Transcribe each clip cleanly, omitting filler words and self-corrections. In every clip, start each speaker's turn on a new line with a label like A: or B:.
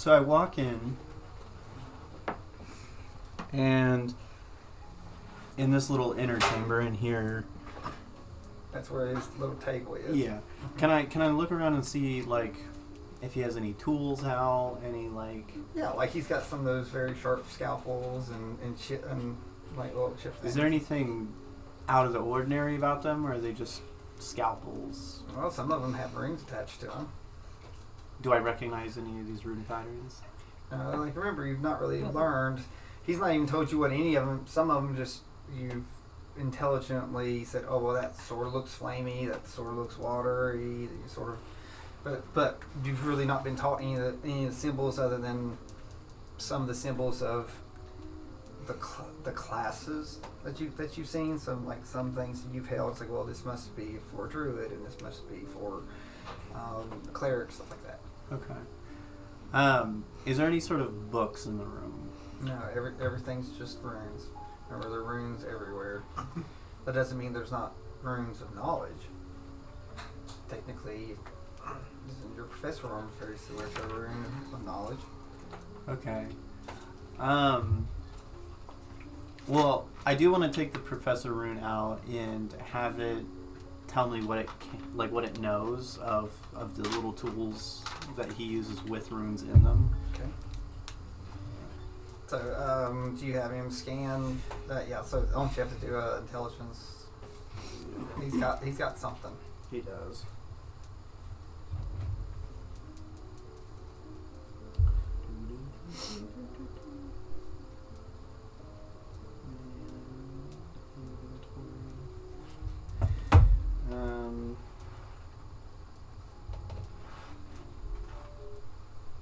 A: So I walk in, and in this little inner chamber in here.
B: That's where his little table is.
A: Yeah. Can I look around and see like if he has any tools out, any like?
B: Yeah, like he's got some of those very sharp scalpels and shit and like little chip things.
A: Is there anything out of the ordinary about them, or are they just scalpels?
B: Well, some of them have rings attached to them.
A: Do I recognize any of these rune patterns?
B: Like remember, you've not really learned. He's not even told you what any of them. Some of them just you've intelligently said, "Oh well, that sort of looks flamey. That sort of looks watery." You sort of, but you've really not been taught any of the symbols other than some of the symbols of the classes that you've seen. Some like some things you've held. It's like, well, this must be for a druid, and this must be for a cleric, stuff like that.
A: Okay. Is there any sort of books in the room?
B: No, everything's just runes. Remember, there are runes everywhere. That doesn't mean there's not runes of knowledge. Technically, your professor room is very similar to a rune of knowledge.
A: Okay. Well, I do want to take the professor rune out and have it tell me what what it knows of the little tools that he uses with runes in them.
B: Okay. So, do you have him scan that? Yeah. So, don't you have to do intelligence? He's got something.
A: He does.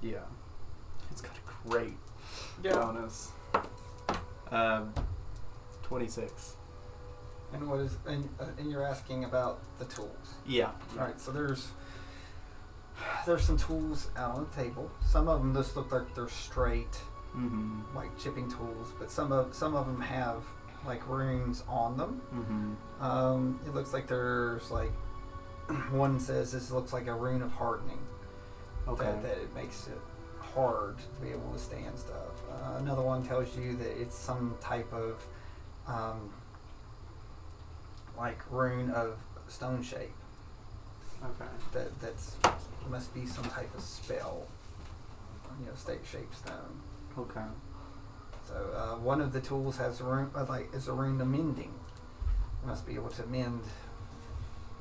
A: Yeah, it's got a great bonus. 26.
B: And what is and you're asking about the tools?
A: Yeah.
B: All right. So there's some tools out on the table. Some of them just look like they're straight, like chipping tools, but some of them have like runes on them. It looks like there's like one says this looks like a rune of hardening.
A: Okay.
B: That it makes it hard to be able to withstand stuff. Another one tells you that it's some type of like rune of stone shape.
A: Okay.
B: That's must be some type of spell. State shaped stone.
A: Okay.
B: So one of the tools has a rune is a rune of mending. You must be able to mend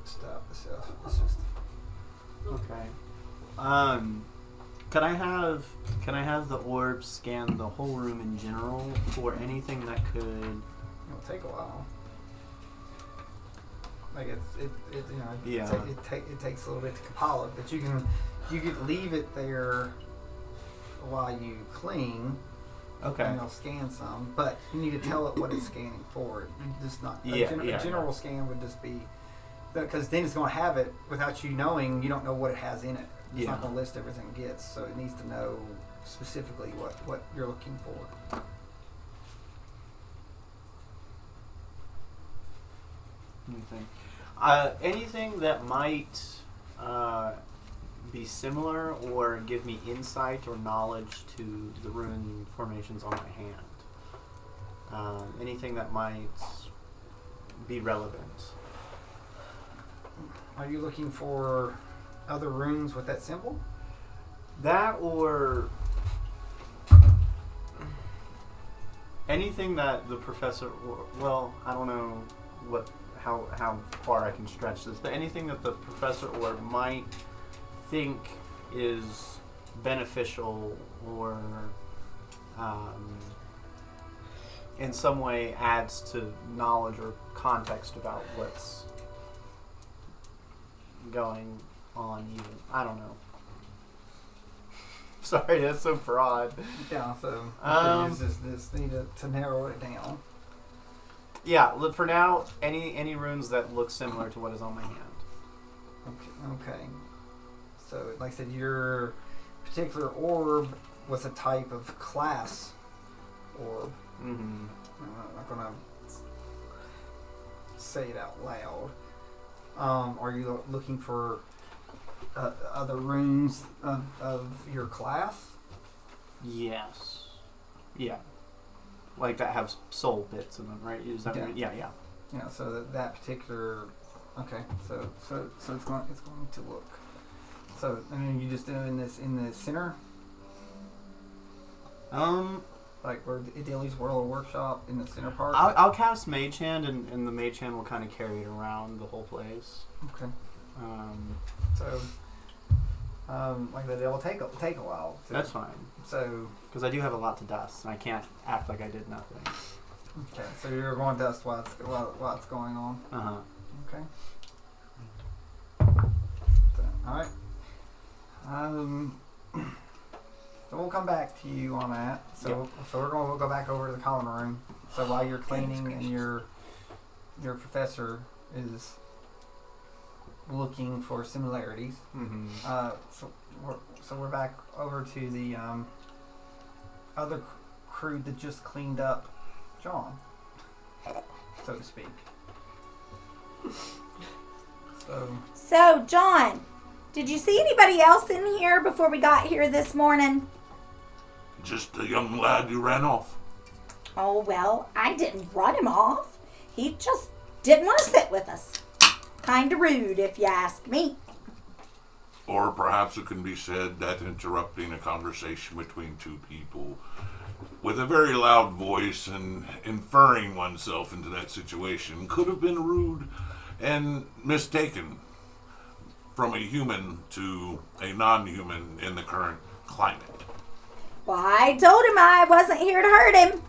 B: stuff. So it's just
A: okay. Can I have the orb scan the whole room in general for anything that could?
B: It'll take a while. Like
A: Yeah.
B: It takes a little bit to compile it, but you can leave it there while you clean.
A: Okay.
B: And it'll scan some, but you need to tell it what it's scanning for. Just not a general scan would just be because then it's going to have it without you knowing. You don't know what it has in it. It's not going to list everything it gets, so it needs to know specifically what you're looking for.
A: Anything that might be similar or give me insight or knowledge to the rune formations on my hand. Anything that might be relevant.
B: Are you looking for other runes with that symbol?
A: That or anything that the professor, well, I don't know how far I can stretch this, but anything that the professor or might think is beneficial or in some way adds to knowledge or context about what's going on even. I don't know. Sorry, that's so broad.
B: Yeah, so this need to narrow it down.
A: Yeah, for now, any runes that look similar to what is on my hand.
B: Okay. So, like I said, your particular orb was a type of class orb. I'm not going to say it out loud. Are you looking for other runes of your class?
A: Yes. Yeah. Like that have soul bits in them, right? Is that right? Yeah.
B: Yeah. So that particular. Okay. So it's going to look. So and then you just doing this in the center. Like where Dilly's World Workshop in the center part.
A: I'll cast Mage Hand, and the Mage Hand will kind of carry it around the whole place.
B: Okay. Like that, it'll take a while.
A: That's fine.
B: So.
A: Because I do have a lot to dust, and I can't act like I did nothing.
B: Okay. So you're going to dust while it's going on. Okay. So, all right. So we'll come back to you on that. So we'll go back over to the common room. So while you're cleaning and your professor is looking for similarities.
A: Mm-hmm.
B: So we're back over to the other crew that just cleaned up John, so to speak.
C: So John, did you see anybody else in here before we got here this morning?
D: Just a young lad who ran off.
C: Oh, well, I didn't run him off. He just didn't want to sit with us. Kind of rude, if you ask me.
D: Or perhaps it can be said that interrupting a conversation between two people with a very loud voice and inferring oneself into that situation could have been rude and mistaken from a human to a non-human in the current climate.
C: Well, I told him I wasn't here to hurt him.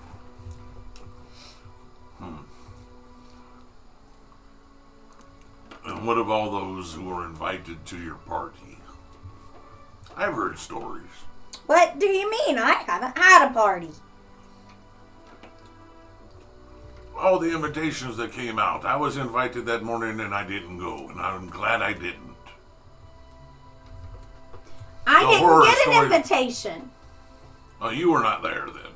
D: And what of all those who were invited to your party? I've heard stories.
C: What do you mean? I haven't had a party.
D: All the invitations that came out. I was invited that morning and I didn't go, and I'm glad I didn't.
C: I didn't get an
D: story.
C: Invitation.
D: Oh, you were not there then.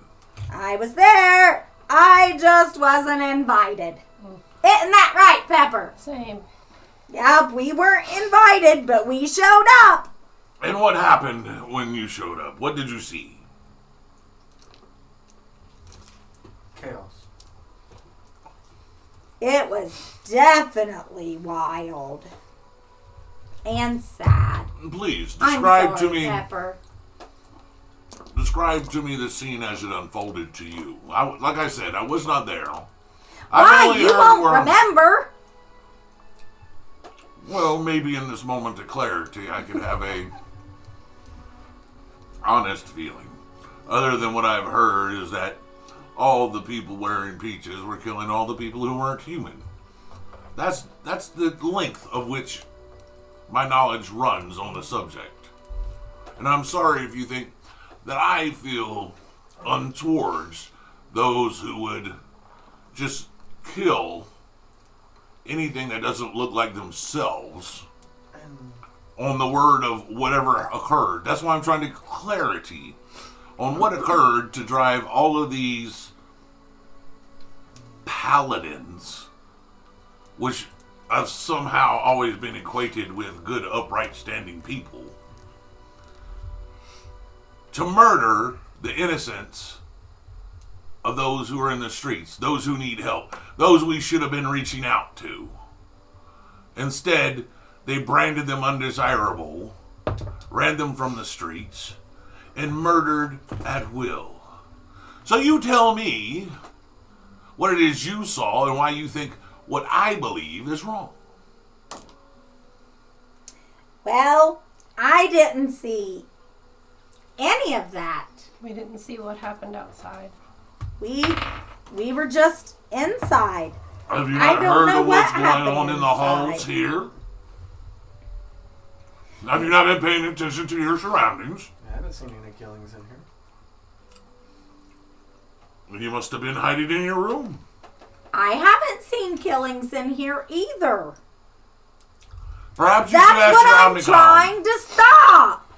C: I was there. I just wasn't invited. Isn't that right, Pepper?
E: Same.
C: Yep, we weren't invited, but we showed up.
D: And what happened when you showed up? What did you see?
A: Chaos.
C: It was definitely wild. And sad.
D: Please,
C: I'm
D: describe
C: sorry,
D: to me.
C: Pepper.
D: Describe to me the scene as it unfolded to you. Like I said, I was not there.
C: Why, you won't remember.
D: Well, maybe in this moment of clarity, I could have a honest feeling. Other than what I've heard is that all the people wearing peaches were killing all the people who weren't human. That's the length of which my knowledge runs on the subject. And I'm sorry if you think that I feel untowards those who would just kill anything that doesn't look like themselves on the word of whatever occurred. That's why I'm trying to get clarity on what occurred to drive all of these paladins, which I've somehow always been equated with good, upright, standing people, to murder the innocents of those who are in the streets, those who need help, those we should have been reaching out to. Instead, they branded them undesirable, ran them from the streets, and murdered at will. So you tell me what it is you saw and why you think what I believe is wrong.
C: Well, I didn't see any of that.
E: We didn't see what happened outside.
C: We were just inside.
D: Have you
C: I
D: not
C: don't
D: heard
C: know
D: of what's
C: what
D: going
C: happened
D: on in the halls
C: inside.
D: here? Have you not been paying attention to your surroundings?
A: I haven't seen any killings in here.
D: You must have been hiding in your room.
C: I haven't seen killings in here either.
D: Perhaps you
C: That's
D: should ask
C: what
D: your
C: I'm
D: Omnicom.
C: trying to stop.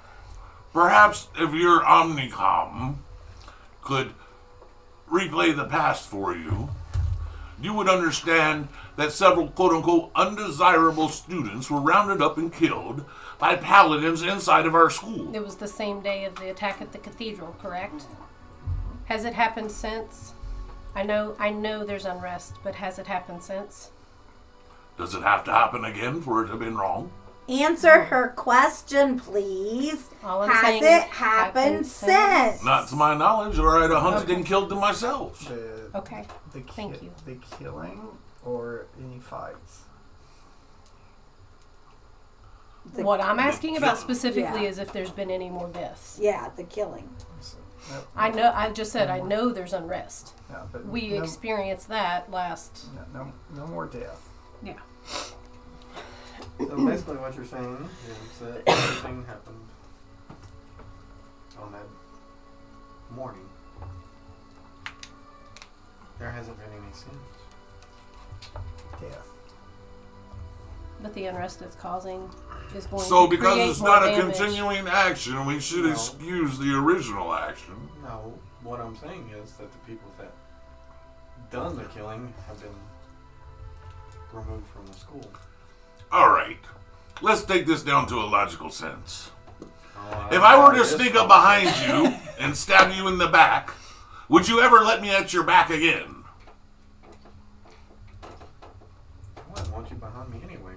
D: Perhaps if your Omnicom could replay the past for you, you would understand that several quote-unquote undesirable students were rounded up and killed by paladins inside of our school.
E: It was the same day of the attack at the cathedral, correct? Has it happened since? I know there's unrest, but has it happened since?
D: Does it have to happen again for it to have been wrong?
C: Answer her question, please.
E: All I'm
C: Has
E: saying
C: it
E: is
C: happened since?
D: Not to my knowledge, or I'd have hunted and killed them myself.
E: Okay. Thank you.
B: The killing or any fights?
E: What I'm asking about specifically
C: Yeah.
E: is if there's been any more deaths.
C: Yeah, the killing.
B: So,
E: I know. I just said I know there's unrest.
B: no, but
E: We
B: no,
E: experienced that last.
B: no more death.
E: Yeah.
F: So basically what you're saying is that everything happened on that morning. There hasn't been any since.
B: Death.
E: But the unrest it's causing is going
D: So
E: to
D: because
E: create
D: it's
E: more
D: not a
E: damage.
D: continuing action, we should
F: No.
D: excuse the original action.
F: No, what I'm saying is that the people that done the killing have been removed from the school.
D: Alright, let's take this down to a logical sense.
F: Oh,
D: If I were to
F: this
D: sneak up
F: conversation-
D: behind you and stab you in the back, would you ever let me at your back again?
F: I wouldn't want you behind me anyway.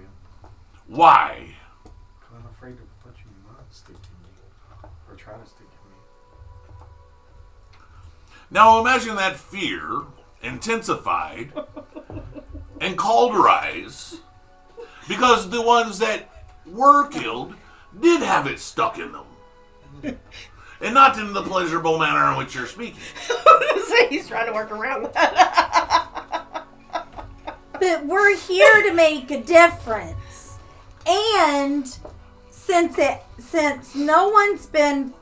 D: Why?
F: Because I'm afraid of what you might stick to me. Or try to stick to me.
D: Now imagine that fear intensified and cauterized because the ones that were killed did have it stuck in them. And not in the pleasurable manner in which you're speaking.
E: He's trying to work around that.
C: But we're here to make a difference. And since no one's been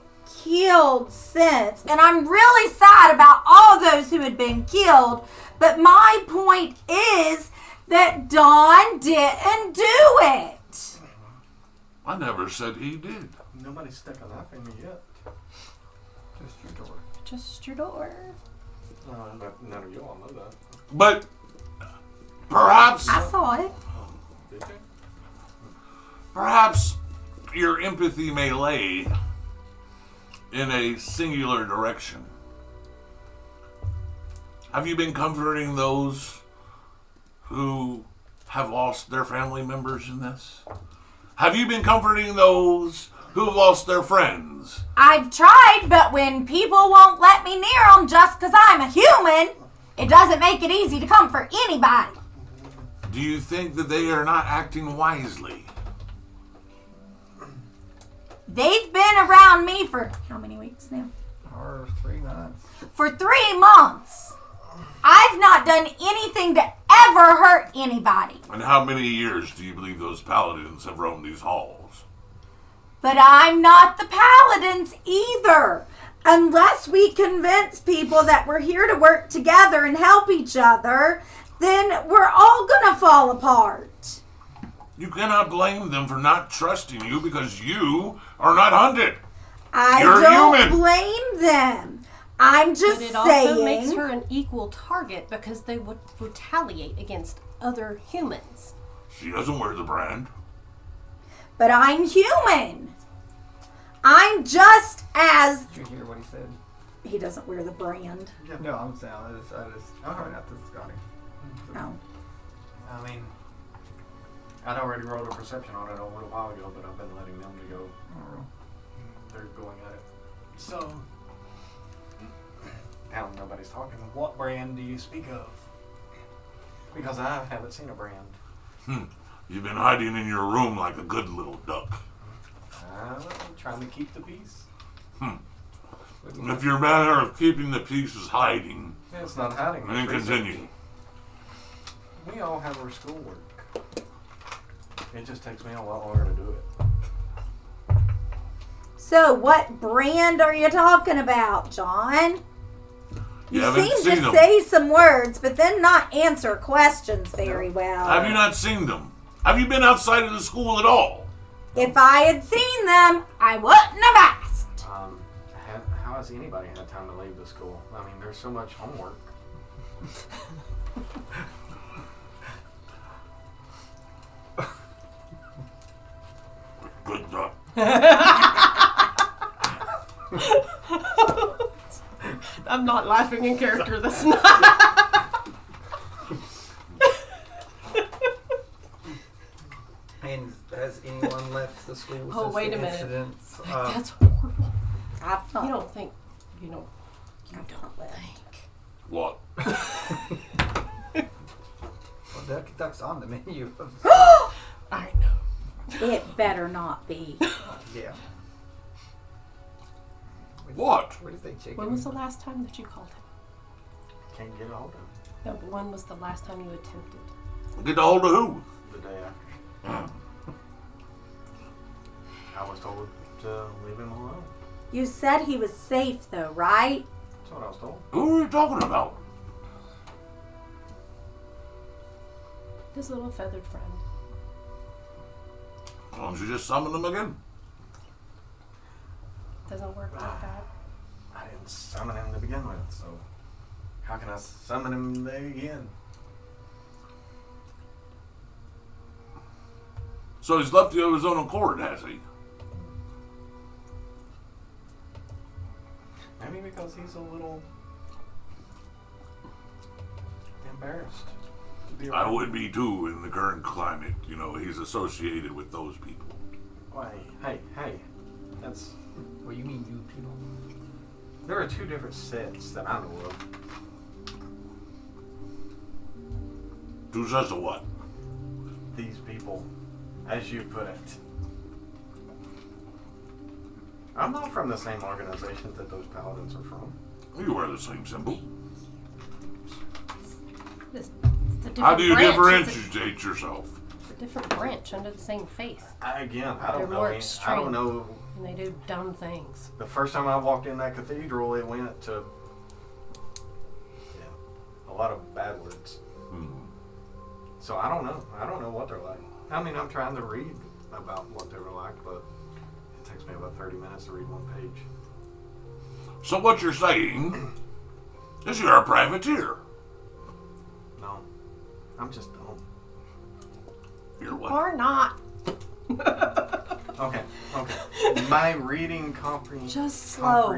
C: killed since, and I'm really sad about all those who had been killed, but my point is that Don didn't do it.
D: I never said he did.
F: Nobody's stuck a knife in me yet.
B: Just your door.
E: Just your door.
F: But none of y'all know that.
D: But perhaps
C: I saw it.
F: Did they?
D: Perhaps your empathy may lay in a singular direction. Have you been comforting those who have lost their family members in this? Have you been comforting those who have lost their friends?
C: I've tried, but when people won't let me near them just because I'm a human, it doesn't make it easy to comfort anybody.
D: Do you think that they are not acting wisely?
C: They've been around me for how many weeks now?
B: Or 3 months.
C: For 3 months. I've not done anything to ever hurt anybody.
D: And how many years do you believe those paladins have roamed these halls?
C: But I'm not the paladins either. Unless we convince people that we're here to work together and help each other, then we're all gonna fall apart.
D: You cannot blame them for not trusting you because you are not hunted.
C: I
D: You're
C: don't
D: human.
C: blame them. I'm just
E: But it
C: saying.
E: also makes her an equal target because they would retaliate against other humans.
D: She doesn't wear the brand.
C: But I'm human. I'm just as.
B: Did you hear what he said?
C: He doesn't wear the brand.
B: No, I'm saying I just pointed out to Scotty.
C: No.
F: I mean, I'd already wrote a perception on it a little while ago, but I've been letting them to go.
B: Oh,
F: They're going at it. So, now nobody's talking. What brand do you speak of? Because I haven't seen a brand.
D: You've been hiding in your room like a good little duck.
F: I'm trying to keep the peace.
D: If your manner of keeping the peace is hiding,
F: It's not hiding.
D: then
F: it's research.
D: continue.
F: We all have our schoolwork. It just takes me a lot longer to do it.
C: So, what brand are you talking about, John?
D: You
C: You
D: haven't
C: seem
D: seen
C: to
D: them.
C: say some words, but then not answer questions very well.
D: Have you not seen them? Have you been outside of the school at all?
C: If I had seen them, I wouldn't have asked.
F: How has anybody had time to leave the school? I mean, there's so much homework.
D: Good
E: I'm not laughing in character. That's not.
B: And has anyone left the school
E: Oh,
B: since
E: wait
B: the
E: a minute.
B: incidents?
E: That's horrible.
C: I've
E: You
C: not.
E: don't think. You don't
C: left.
E: think.
D: What?
B: Well, duck's on the menu.
E: I know.
C: It better not be.
B: Yeah.
D: What?
B: What is they chicken?
E: When was the last time that you called him?
F: Can't get a hold of him
E: No, but when was the last time you attempted?
D: Get a hold of who?
F: the day after. I was told to leave him alone.
C: You said he was safe, though, right?
F: That's what I was told.
D: Who are you talking about?
E: His little feathered friend.
D: Why don't you just summon them again?
E: Doesn't work like that.
F: I didn't summon him to begin with, so how can I summon him again?
D: So he's left you of his own accord, has he?
F: Maybe because he's a little embarrassed to be
D: I
F: around.
D: would be too in the current climate. You know, he's associated with those people.
F: Why, hey, that's...
B: What do you mean, you people?
F: There are two different sets that I know of.
D: Two sets of what?
F: These people, as you put it. I'm not from the same organization that those paladins are from.
D: You wear the same symbol.
E: It's a different
D: How do you
E: branch.
D: differentiate yourself?
E: It's a different branch under the same faith.
F: I don't
E: They're
F: know.
E: more
F: I
E: extreme.
F: don't know.
E: And they do dumb things.
F: The first time I walked in that cathedral, it went to a lot of bad words. So I don't know. I don't know what they're like. I mean, I'm trying to read about what they were like, but it takes me about 30 minutes to read one page.
D: So what you're saying is you're a privateer.
F: No, I'm just dumb.
D: You're what?
E: Or not.
F: Okay. My reading comprehension.
C: Just slow.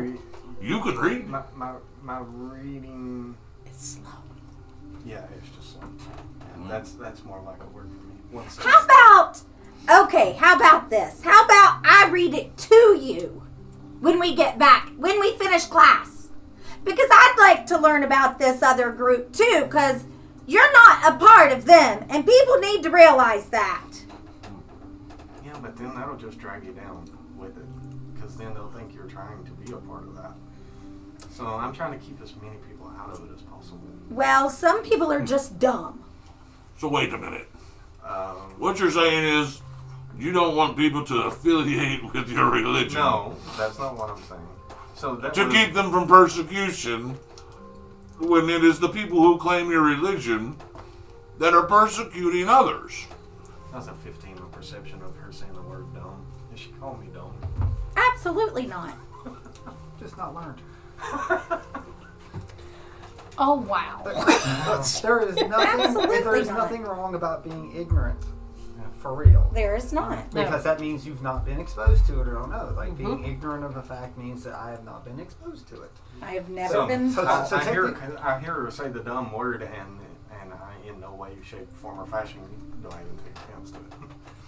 D: You can read.
F: My reading.
C: It's slow.
F: Yeah, it's just slow. Yeah, that's more like a word for me. One sentence.
C: How about this? How about I read it to you when we get back, when we finish class? Because I'd like to learn about this other group too, because you're not a part of them, and people need to realize that.
F: Yeah, but then that'll just drag you down with it, because then they'll think you're trying to be a part of that. So I'm trying to keep as many people out of it as possible.
C: Well, some people are just dumb.
D: So wait a minute. What you're saying is you don't want people to affiliate with your religion.
F: No, that's not what I'm saying. So that
D: To
F: was-
D: keep them from persecution, when it is the people who claim your religion that are persecuting others.
F: That's a 15 on perception of her saying the word dumb. And she called me dumb.
C: Absolutely not.
B: Just not learned.
E: Oh, wow.
B: There is nothing.
C: Absolutely
B: There is
C: not.
B: nothing wrong about being ignorant, for real.
C: There is not.
B: Because that means you've not been exposed to it or don't know. Like being ignorant of a fact means that I have not been exposed to it.
C: I have never
F: So-
C: been.
B: so-
F: I
B: take
F: hear her say the dumb word, and I in no way, shape, form, or fashion do I even take offense to it.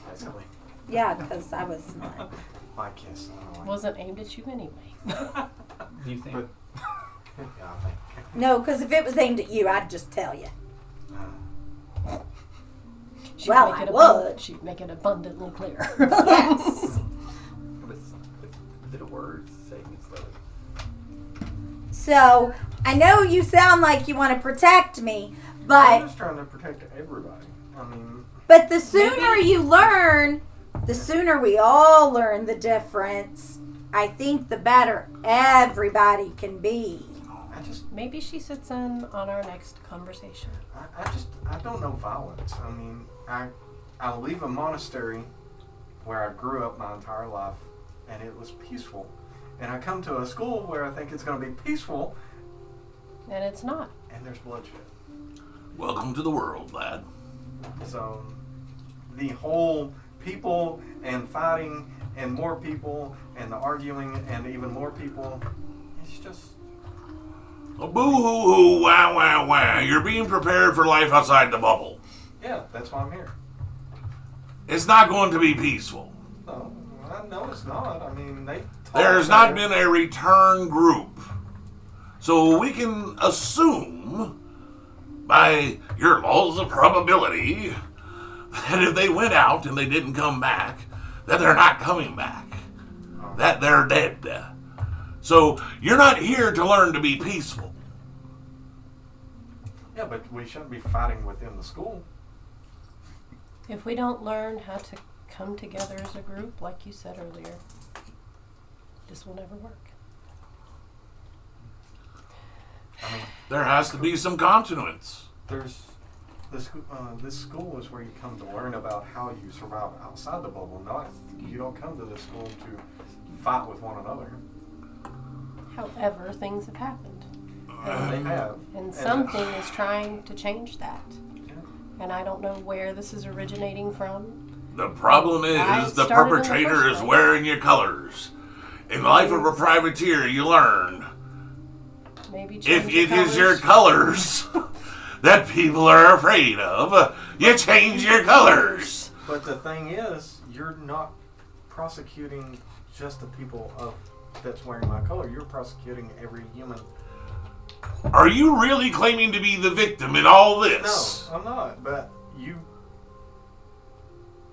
F: Basically,
C: Yeah, because I was not.
F: I guess I don't like.
E: Wasn't aimed at you anyway.
B: Do you think?
F: But- yeah, I think.
C: No, because if it was aimed at you, I'd just tell you.
E: She'd
C: Well,
E: make
C: I
E: it
C: would.
E: She'd make it abundantly clear.
C: Yes.
B: With little words, saying it slowly.
C: So, I know you sound like you want to protect me,
F: I'm
C: but
F: just trying to protect everybody. I mean,
C: the sooner you learn, the sooner we all learn the difference. I think the better everybody can be.
E: Maybe she sits in on our next conversation.
F: I don't know violence. I mean, I leave a monastery where I grew up my entire life, and it was peaceful. And I come to a school where I think it's going to be peaceful,
E: And it's not.
F: and there's bloodshed.
D: Welcome to the world, lad.
F: So the whole people and fighting and more people and the arguing and even more people. It's just.
D: Oh, boo-hoo-hoo, wah, wah, wah. You're being prepared for life outside the bubble.
F: Yeah, that's why I'm here.
D: It's not going to be peaceful.
F: No, I know it's not. I mean, they.
D: There's not been a return group. So we can assume, by your laws of probability, that if they went out and they didn't come back, that they're not coming back. That they're dead. So you're not here to learn to be peaceful.
F: Yeah, but we shouldn't be fighting within the school.
E: If we don't learn how to come together as a group, like you said earlier, this will never work.
F: I mean,
D: There has to be some continuance.
F: there's this school is where you come to learn about how you survive outside the bubble. Not you don't come to this school to fight with one another.
E: However, things have happened.
F: They have.
E: And something is trying to change that.
F: Yeah.
E: And I don't know where this is originating from.
D: The problem
E: Why
D: is
E: it
D: the
E: started in the
D: perpetrator
E: first
D: is
E: place.
D: wearing your colors. In the life of a privateer, you learn
E: Maybe
D: if
E: change
D: it
E: the
D: is your
E: colors.
D: colors that people are afraid of, you change your colors.
F: But the thing is, you're not prosecuting just the people that's wearing my color. You're prosecuting every human.
D: Are you really claiming to be the victim in all
F: No,
D: this?
F: I'm not. But you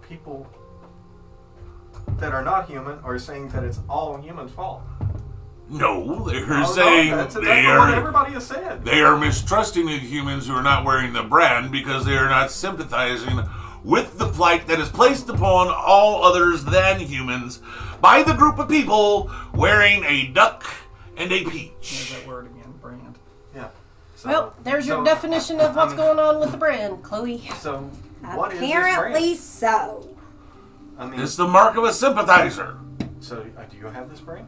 F: people that are not human are saying that it's all humans' fault.
D: No, they're
F: No,
D: saying
F: that's
D: they
F: exactly what
D: are
F: everybody has said.
D: they are mistrusting the humans who are not wearing the brand because they are not sympathizing with the plight that is placed upon all others than humans by the group of people wearing a duck and a
B: There's
D: peach.
B: that word again, brand.
F: Yeah. So,
E: Well, there's your
F: so,
E: definition of what's going on with the brand, Chloe.
F: So what is this
C: Apparently
F: brand?
C: so.
F: I mean,
D: It's the mark of a sympathizer.
F: so do you have this brand?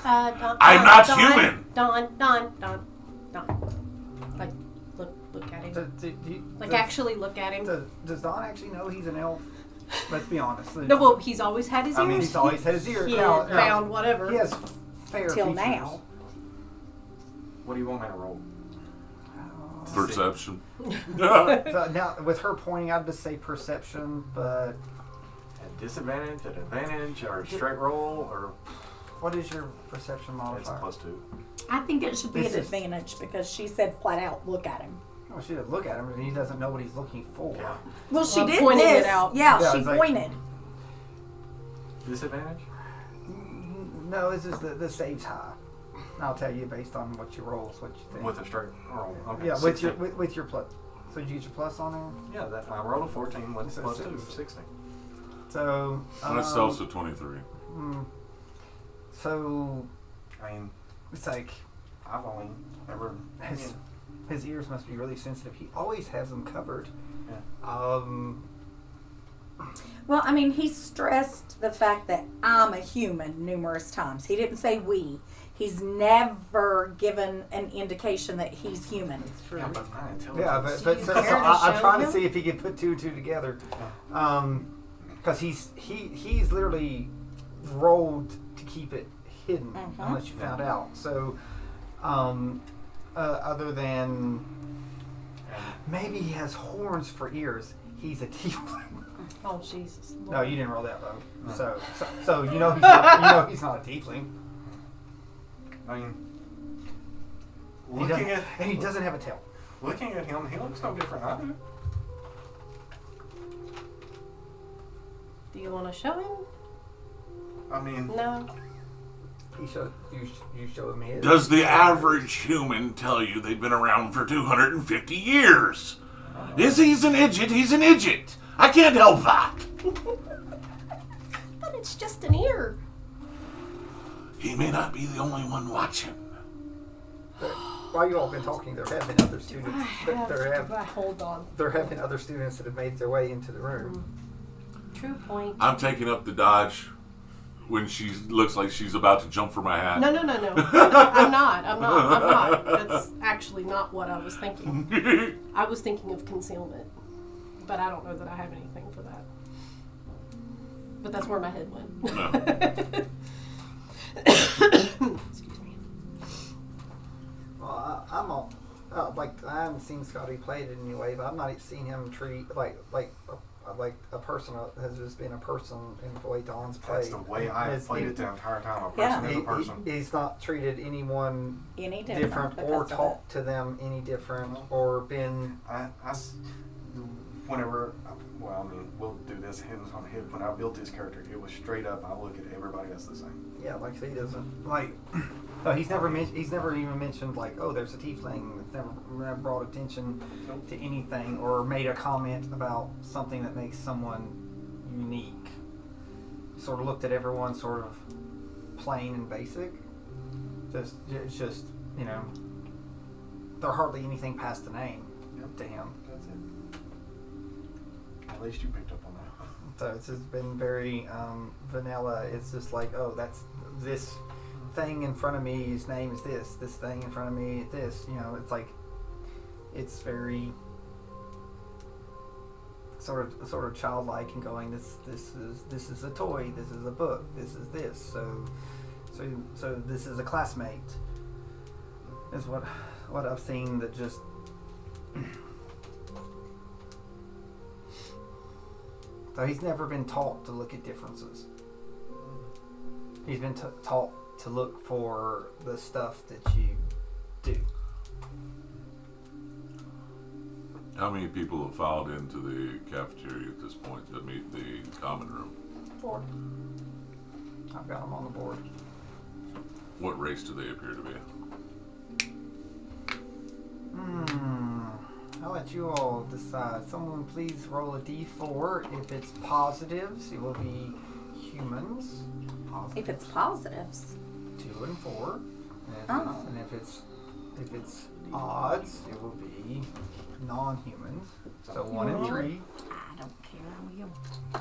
D: I'm not human.
E: Don. Like, look at him. Like, actually look at him.
B: Does Don actually know he's an elf? Let's be honest.
E: No, well, he's always had his ears.
F: I mean,
B: He's always had his ear.
E: He
B: Now-
E: had found whatever.
B: He has fair
C: Till
B: features.
C: now.
F: What do you want me to roll?
D: Perception.
B: So now, with her pointing, I'd just say perception, but
F: At disadvantage, at advantage, or straight roll, or
B: what is your perception
F: it's
B: modifier?
F: +2.
C: I think it should be
B: This
C: an
B: is-
C: advantage because she said flat out, look at him.
B: Well, she doesn't look at him, and he doesn't know what he's looking for.
F: Yeah.
C: Well, she
E: Well,
C: did
E: pointing
C: this.
E: it out.
C: Yeah,
B: Yeah,
C: she
B: it's like-
C: pointed.
F: Disadvantage?
B: No, this is the saves high. I'll tell you based on what you roll, what you think.
F: With a straight roll. Okay.
B: yeah,
F: 16.
B: with your plus. So did you get your plus on there?
F: Yeah, that I rolled a 14 with
B: So
F: +2,
B: six.
F: 16.
B: So
D: That's also 23.
B: So
F: I mean,
B: it's like
F: I've only ever.
B: his ears must be really sensitive. He always has them covered.
F: Yeah.
C: Well, I mean, he stressed the fact that I'm a human numerous times. He didn't say we. He's never given an indication that he's human.
B: It's true.
F: Yeah, but my intelligence.
B: Yeah, but so
E: care to
B: I'm
E: show
B: trying to
E: him?
B: see if he can put two and two together, because he's literally rolled to keep it hidden unless you found out. So, other than maybe he has horns for ears, he's a tiefling.
E: Oh, Jesus.
B: No, you didn't roll that low. So you know he's not a tiefling.
F: I mean,
B: He
F: looking
B: doesn't-
F: at
B: and he doesn't have a tail.
F: looking at him, he looks no different. I do.
E: Do you want to show him?
F: I mean,
E: No.
B: He showed you showed me his.
D: Does the average human tell you they've been around for 250 years? Is he's an idiot? He's an idiot. I can't help that.
E: But it's just an ear.
D: He may not be the only one watching.
B: While you all been talking, there have been other students.
E: Hold on.
B: There have been other students that have made their way into the room.
E: True point.
D: I'm taking up the dodge when she looks like she's about to jump for my hat.
E: No. I'm not. That's actually not what I was thinking. I was thinking of concealment. But I don't know that I have anything for that. but that's where my head went.
D: No.
E: Excuse me.
B: Well, I'm all, like I haven't seen Scotty play it anyway, but I've not seen him treat like a person has just been a person in the way Don's played.
F: That's the way I've played it the entire time. A person
C: Yeah.
F: is a person.
B: He's not treated anyone
C: Any
B: different or
C: because of
B: talked to them any different or been.
F: Whenever, well, I mean, we'll do this hands on the head. When I built his character, it was straight up. I look at everybody as the same.
B: Yeah, like he doesn't like. He's never even mentioned like, oh, there's a tiefling. It's never brought attention to anything or made a comment about something that makes someone unique. Sort of looked at everyone sort of plain and basic. It's just you know, they're hardly anything past the name to him.
F: That's it. At least you picked up on that.
B: So it's just been very vanilla. It's just like, oh, that's this thing in front of me. His name is this. This thing in front of me is this. You know, it's like, it's very sort of childlike and going. This is a toy. This is a book. This is this. So this is a classmate. Is what I've seen that just. So he's never been taught to look at differences. He's been taught to look for the stuff that you do.
D: How many people have filed into the cafeteria at this point to meet the common room?
E: 4.
B: I've got them on the board.
D: What race do they appear to be?
B: I'll let you all decide. Someone please roll a d4. If it's positives, it will be humans.
C: If it's positives.
B: 2 and 4. And if it's odds, it will be non-humans. So 1 and 3.
C: I don't care. I will.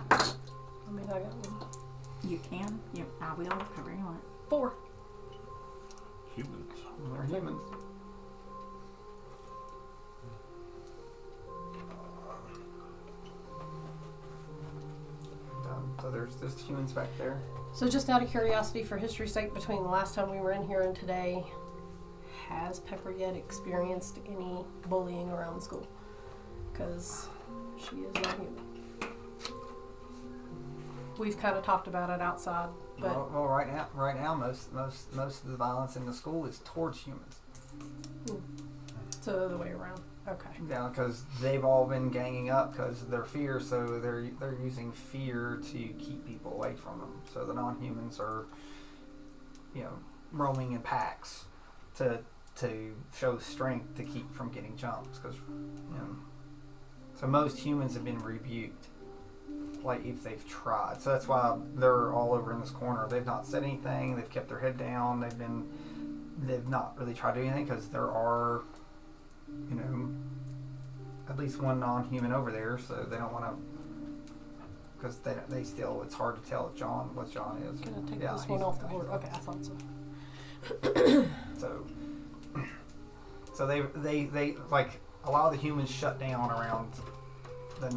E: I mean, I got 1.
C: You can. I will. Whatever you want.
E: 4.
D: Humans.
B: They're humans. So there's humans back there.
E: So just out of curiosity, for history's sake, between the last time we were in here and today, has Pepper yet experienced any bullying around the school? Because she is not human. We've kind of talked about it outside, but
B: Well, right now, most of the violence in the school is towards humans.
E: so the other way around. Okay.
B: Yeah, because they've all been ganging up because of their fear, so they're using fear to keep people away from them. So the non-humans are, roaming in packs to show strength to keep from getting jumps. Because so most humans have been rebuked, like if they've tried. So that's why they're all over in this corner. They've not said anything. They've kept their head down. They've not really tried to do anything because there are. At least one non-human over there, so they don't want to, because they still, it's hard to tell what John is.
E: Can I take this one off the board? Okay, I thought so.
B: So they like a lot of the humans shut down around the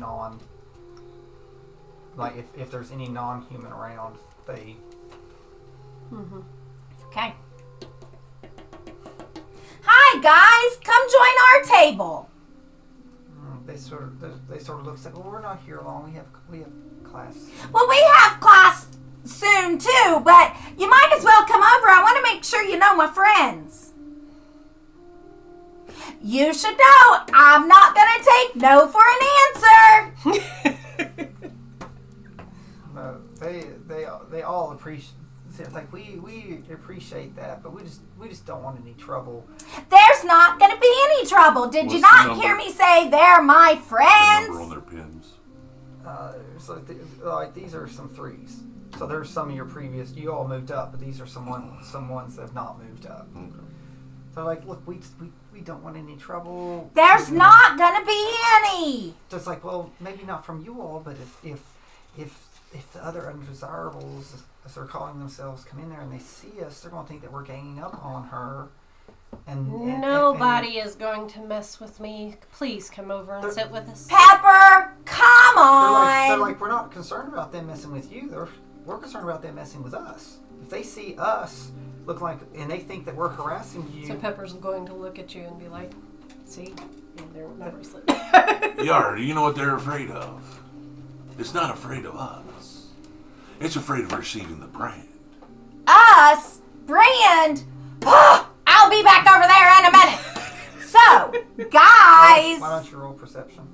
B: like if there's any non-human around, they.
C: Okay. Hi guys, come join our table.
B: They sort of look like, well, we're not here long. We have class.
C: Well, we have class soon too, but you might as well come over. I want to make sure you know my friends. You should know I'm not going to take no for an answer.
B: No, they all appreciate. It's like we appreciate that, but we just don't want any trouble.
C: There's not going to be any trouble. Did you
D: What's the
C: not
D: number?
C: hear me say they're my
D: The number
C: friends?
D: on their pins.
B: So like these are some 3s. So there's some of your previous. You all moved up, but these are some ones that have not moved up.
D: Okay.
B: So like, look, we don't want any trouble.
C: There's not going to be any.
B: Just like, well, maybe not from you all, but if the other undesirables, as they're calling themselves, come in there and they see us, they're going to think that we're ganging up on her, And
E: Nobody is going to mess with me. Please come over and sit with us.
C: Pepper, come on.
B: they're like, we're not concerned about them messing with you. We're concerned about them messing with us. If they see us look like, and they think that we're harassing you.
E: So Pepper's going to look at you and be like, see? And they're not bracelet.
D: Yar, do you know what they're afraid of? It's not afraid of us. It's afraid of receiving the brand.
C: Us? Brand? I'll be back over there in a minute. So, guys.
B: Why don't you roll perception?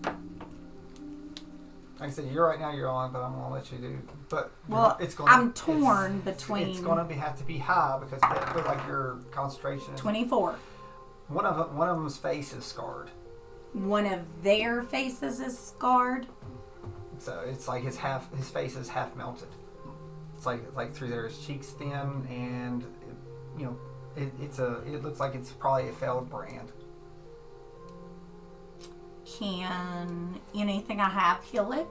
B: Like I said, you're right now. You're on, but I'm gonna let you do. But
C: Well,
B: it's gonna.
C: I'm torn between.
B: It's gonna have to be high because like your concentration.
C: 24.
B: One of them's face is scarred,
C: One of their faces is scarred.
B: so it's like his face is half melted. It's like through there, his cheeks thin, and it looks like it's probably a failed brand.
C: Can anything I have heal it?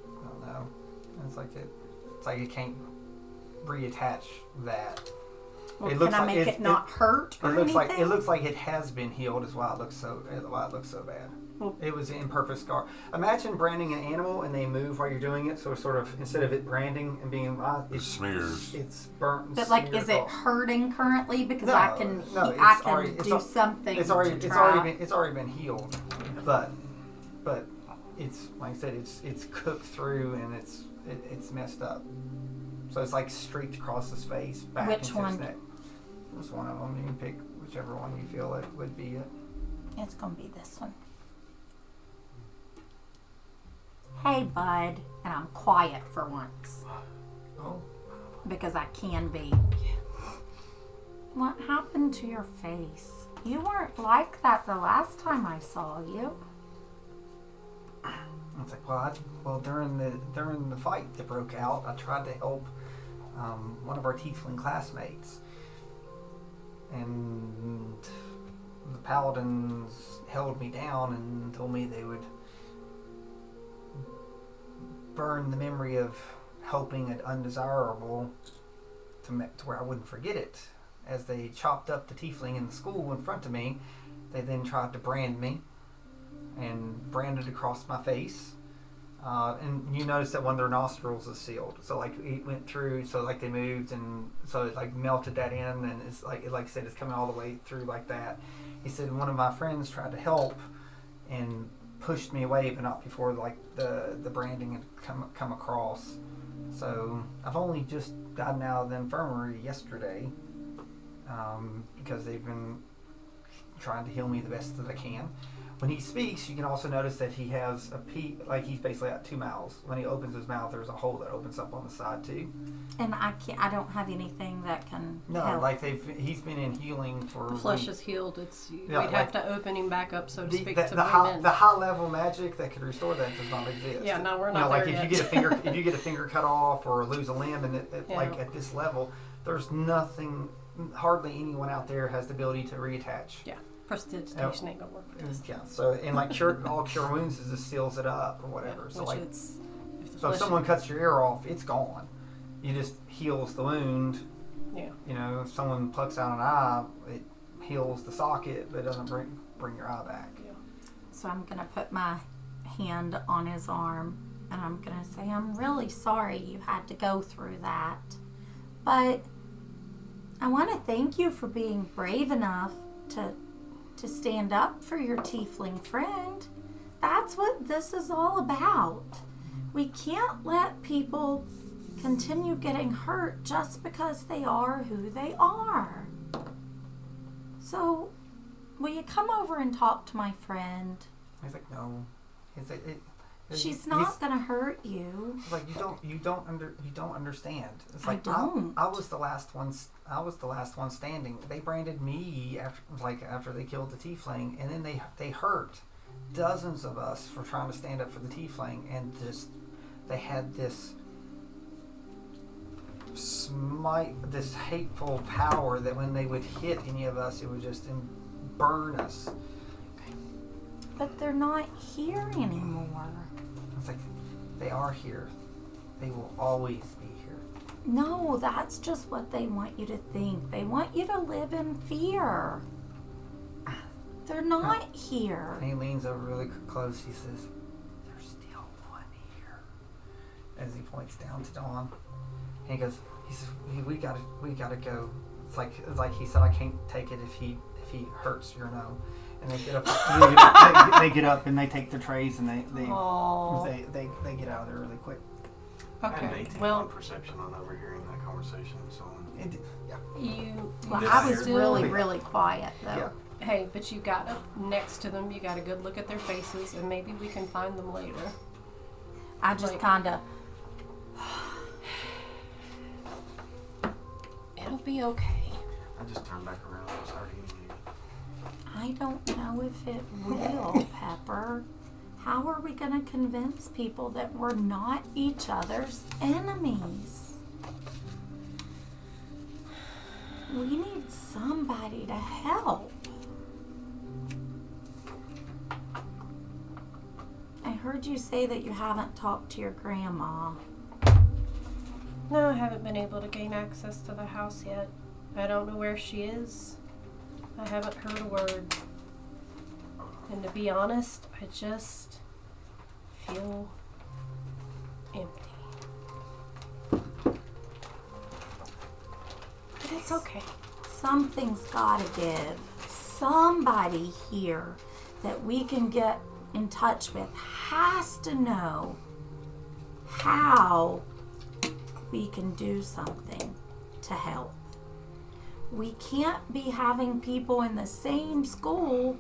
B: I don't know. It's like it can't reattach that.
C: Well,
B: It
C: can
B: looks
C: I
B: like
C: make it not hurt or anything?
B: It looks like it has been healed. Is why it looks so bad.
C: Well-
B: It was an imperfect scar. Imagine branding an animal and they move while you're doing it. So sort of instead of it branding and being
D: It smears.
B: it's burnt. And
C: But like,
B: smeared
C: is it
B: off.
C: hurting currently? Because
B: No,
C: I can
B: no, it's
C: I can
B: already- it's
C: do
B: al-
C: something
B: It's
C: to
B: already
C: try.
B: it's already been healed, but it's like I said, it's cooked through and it's messed up. So it's like streaked across his face, back
C: Which
B: into
C: one?
B: his neck. Just one of them. You can pick whichever one you feel it would be it.
C: It's gonna be this one. Hey, bud, and I'm quiet for once
B: Oh,
C: because I can be. What happened to your face? You weren't like that the last time I saw you.
B: it's like during the fight that broke out, I tried to help one of our tiefling classmates, and the paladins held me down and told me they would burn the memory of helping an undesirable to where I wouldn't forget it. As they chopped up the tiefling in the school in front of me, they then tried to brand me and branded across my face. And you notice that one of their nostrils is sealed. So like it went through, so like they moved and so it like melted that in, and it's like I said, it's coming all the way through like that. He said one of my friends tried to help and pushed me away, but not before like the branding had come across. So I've only just gotten out of the infirmary yesterday because they've been trying to heal me the best that I can. When he speaks, you can also notice that he has like he's basically got 2 mouths. When he opens his mouth, there's a hole that opens up on the side too.
C: And I don't have anything that can
B: No,
C: help.
B: like he's been in healing for
E: The flesh
B: weeks.
E: is healed. We'd
B: like
E: have to open him back up, so to speak, to
B: the
E: bring
B: high,
E: him in.
B: the high level magic that could restore that does not exist.
E: Yeah, no, we're
B: You
E: not
B: know, like
E: there
B: if
E: yet.
B: you get a finger, if you get a finger cut off or lose a limb, and
E: Yeah.
B: like at this level, there's nothing. Hardly anyone out there has the ability to reattach.
E: Yeah, prestidigitation ain't gonna work with this.
B: Yeah. So and like cure wounds is just seals it up or whatever. So
E: Which
B: like
E: it's, if the
B: so if
E: flesh-
B: someone cuts your ear off, it's gone. You just heals the wound.
E: Yeah.
B: You know, if someone plucks out an eye, it heals the socket, but it doesn't bring your eye back.
C: So I'm gonna put my hand on his arm and I'm gonna say, I'm really sorry you had to go through that, but I want to thank you for being brave enough to stand up for your tiefling friend. That's what this is all about. We can't let people continue getting hurt just because they are who they are. So, will you come over and talk to my friend?
B: He's like, no. He's like,
C: She's not gonna hurt you.
B: It's like you don't understand. It's
C: I
B: like
C: don't.
B: I was the last one. I was the last one standing. They branded me after they killed the tiefling, and then they hurt dozens of us for trying to stand up for the tiefling, and they had this this hateful power that when they would hit any of us, it would just burn us.
C: But they're not here anymore.
B: It's like they are here. They will always be here.
C: No, that's just what they want you to think. They want you to live in fear. They're not here.
B: And he leans over really close. He says, "There's still one here." As he points down to Dawn, and he goes, "He says we gotta go." It's like he said, "I can't take it if he hurts your no." And they get up. They get up and they take their trays and they get out of there really quick.
F: I had an
E: Okay.
F: 18
E: Well,
F: on perception on overhearing that conversation, so
C: Well,
F: Did
C: I
F: I
C: was
F: hear
C: really,
B: it?
C: really quiet though.
B: Yeah.
E: hey, but you got up next to them. You got a good look at their faces, and maybe we can find them later.
C: I just
E: Like-
C: kind of.
E: It'll be okay.
F: I just turned back around and started eating it.
C: I don't know if it will, Pepper. How are we going to convince people that we're not each other's enemies? We need somebody to help. I heard you say that you haven't talked to your grandma.
E: No, I haven't been able to gain access to the house yet. I don't know where she is. I haven't heard a word. And to be honest, I just feel empty. But it's okay.
C: Something's gotta give. Somebody here that we can get in touch with has to know how we can do something to help. We can't be having people in the same school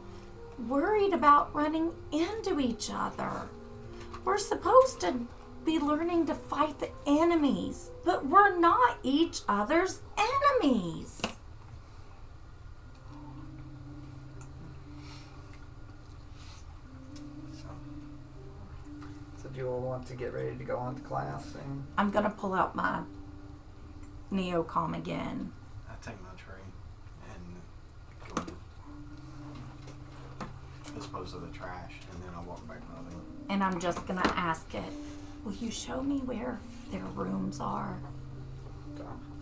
C: worried about running into each other. We're supposed to be learning to fight the enemies, but we're not each other's enemies.
B: So do you all want to get ready to go on to class? And
C: I'm gonna pull out my Neocom again.
F: I take my tray and go dispose of the trash, and then I walk back to the room.
C: And I'm just gonna ask it, will you show me where their rooms are?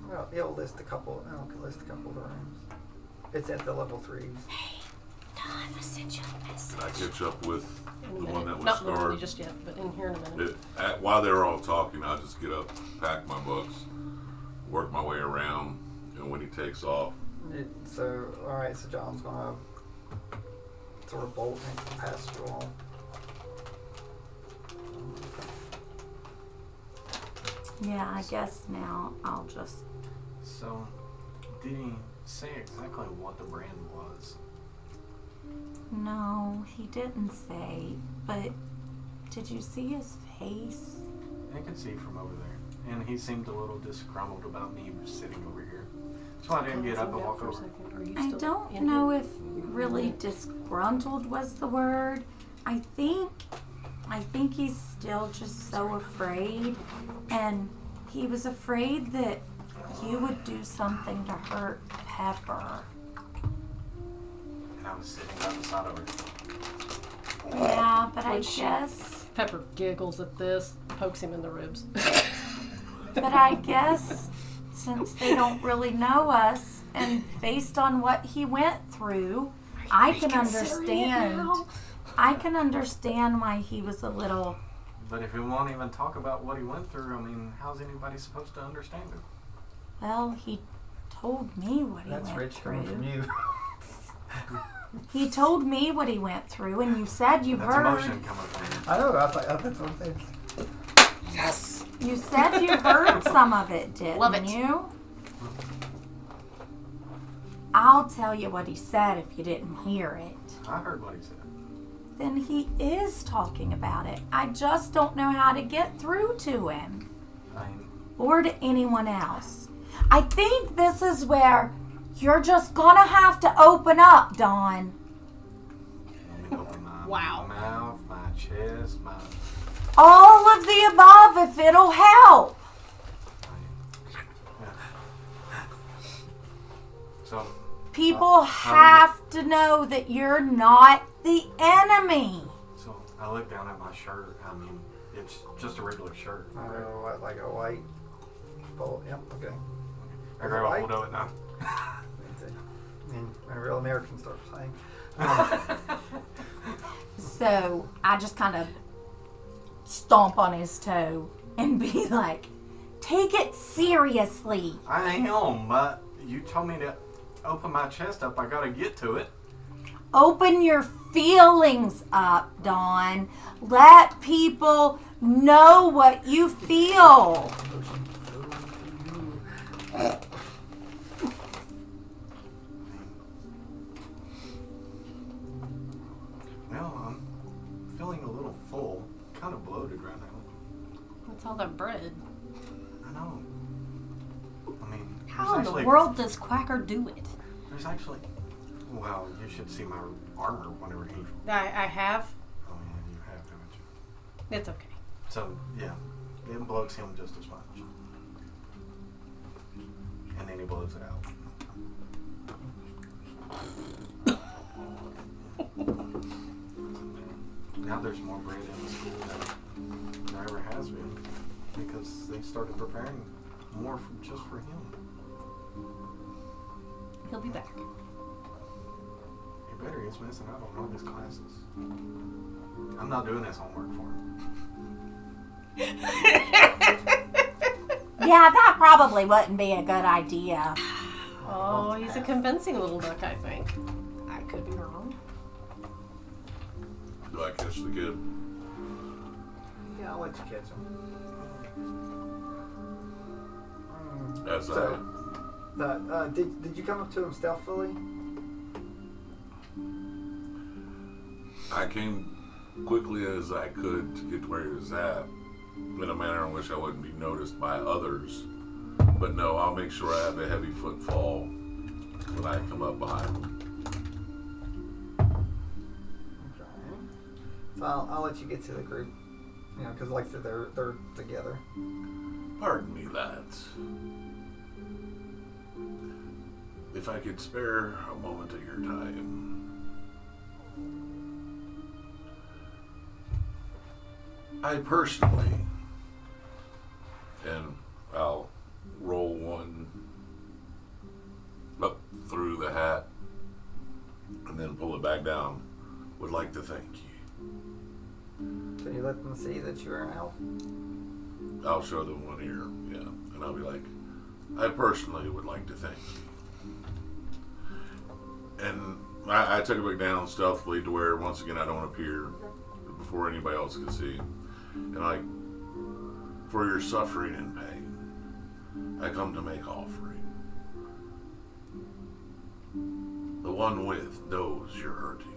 B: well, it'll list a couple. It'll list a couple of the rooms. It's at the level 3s.
C: Don, I sent you a message.
D: Did I catch up with
E: In a
D: the
E: minute.
D: one that was
E: Not literally
D: scarred?
E: just yet, but in here in a minute.
D: While they were all talking, I'll just get up, pack my books, work my way around, and when he takes off,
B: So, alright, so John's gonna sort of bolt past you all.
C: Yeah, I guess now I'll just.
F: So, did he say exactly what the brand was?
C: No, he didn't say, but did you see his face?
F: I could see from over there. And he seemed a little disgruntled about me sitting over here. So I didn't get up and walk over.
C: I don't know if really disgruntled was the word. I think he's still just so afraid, and he was afraid that you would do something to hurt Pepper.
F: And I was sitting by the side of her.
C: Yeah, but I
E: Would she?
C: guess,
E: Pepper giggles at this, pokes him in the ribs.
C: but I guess since they don't really know us, and based on what he went through, I can understand. I can understand why he was a little.
F: But if he won't even talk about what he went through, I mean, how's anybody supposed to understand it?
C: Well, he told me what he
B: That's
C: went
B: rich coming from
C: through.
B: you.
C: He told me what he went through, and you said you
F: That's
C: heard.
F: emotion coming from you.
B: I know, that's what I'm saying.
E: Yes.
C: You said you heard some of it, didn't
E: Love it.
C: you? I'll tell you what he said if you didn't hear it.
F: I heard what he said.
C: Then he is talking about it. I just don't know how to get through to him
F: I mean,
C: or to anyone else. I think this is where you're just gonna have to open up, Dawn.
F: let me open my
E: Wow.
F: mouth, my chest, my...
C: All of the above if it'll help.
F: So,
C: People have to know that you're not the enemy.
F: so I look down at my shirt. I mean, it's just a regular shirt.
B: I know, what, like a white pull it. Yep. Okay.
F: I grab a hold of it now.
B: That's it. And a real American starts saying.
C: So I just kind of stomp on his toe and be like, take it seriously.
F: I am, but you told me to open my chest up. I gotta get to it.
C: Open your feelings up, Dawn. Let people know what you feel.
F: Well, I'm feeling a little full. Kind of bloated right now.
E: What's all that bread?
F: I know. I mean,
E: How in
F: there's
E: the world does Quacker do it?
F: There's actually. Well, you should see my armor whenever he.
E: I have.
F: Oh yeah, you have, haven't you?
E: It's okay.
F: So yeah, it blows him just as much, and then he blows it out. Now there's more bread in the school than there ever has been because they started preparing more just for him.
E: He'll be back.
F: He better. He's missing out on all his classes. I'm not doing his homework for him.
C: Yeah, that probably wouldn't be a good idea.
E: Oh, he's a convincing little duck, I think. I could be wrong.
D: Do I catch the kid?
B: Yeah, I'll let you catch him.
D: As
B: Did you come up to him stealthily?
D: I came quickly as I could to get to where he was at, in a manner in which I wouldn't be noticed by others. But no, I'll make sure I have a heavy footfall when I come up behind him.
B: Okay. So I'll let you get to the group. You know, because like I said, they're together.
D: Pardon me, lads. If I could spare a moment of your time. I personally, and I'll roll one up through the hat and then pull it back down, would like to thank you.
B: So you let them see that you're an elf?
D: I'll show them one ear, yeah, and I'll be like, I personally would like to thank you. And I took it back down stealthily to where, once again, I don't appear before anybody else can see. And like, for your suffering and pain, I come to make offering. The one with knows you're hurting.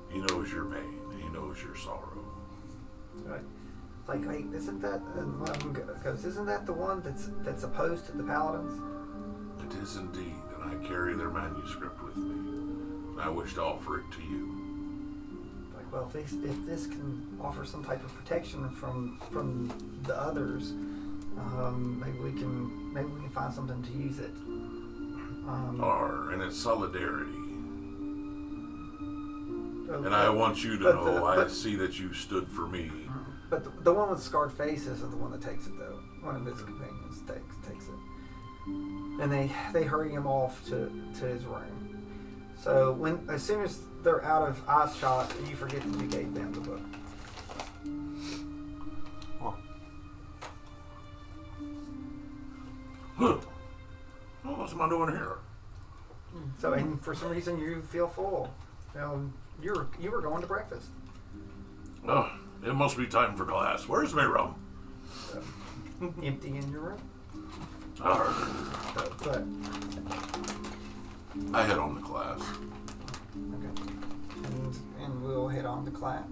D: He knows your pain. He knows your sorrow.
B: Right. Like, wait, isn't that because isn't that the one that's opposed to the paladins?
D: It is indeed, and I carry their manuscript with me. And I wish to offer it to you.
B: Like, well, if this can offer some type of protection from the others, maybe we can find something to use it.
D: And it's solidarity. And I want you to know I see that you stood for me.
B: But the one with scarred face isn't the one that takes it, though. One of his companions takes it, and they hurry him off to his room. So as soon as they're out of eye shot, you forget that you gave them the book.
D: Huh. What's am I doing here?
B: So, and for some reason you feel full. You were going to breakfast.
D: Oh, it must be time for class. Where's my room?
B: Empty in your room.
D: But I head on to class.
B: Okay. And we'll head on to class.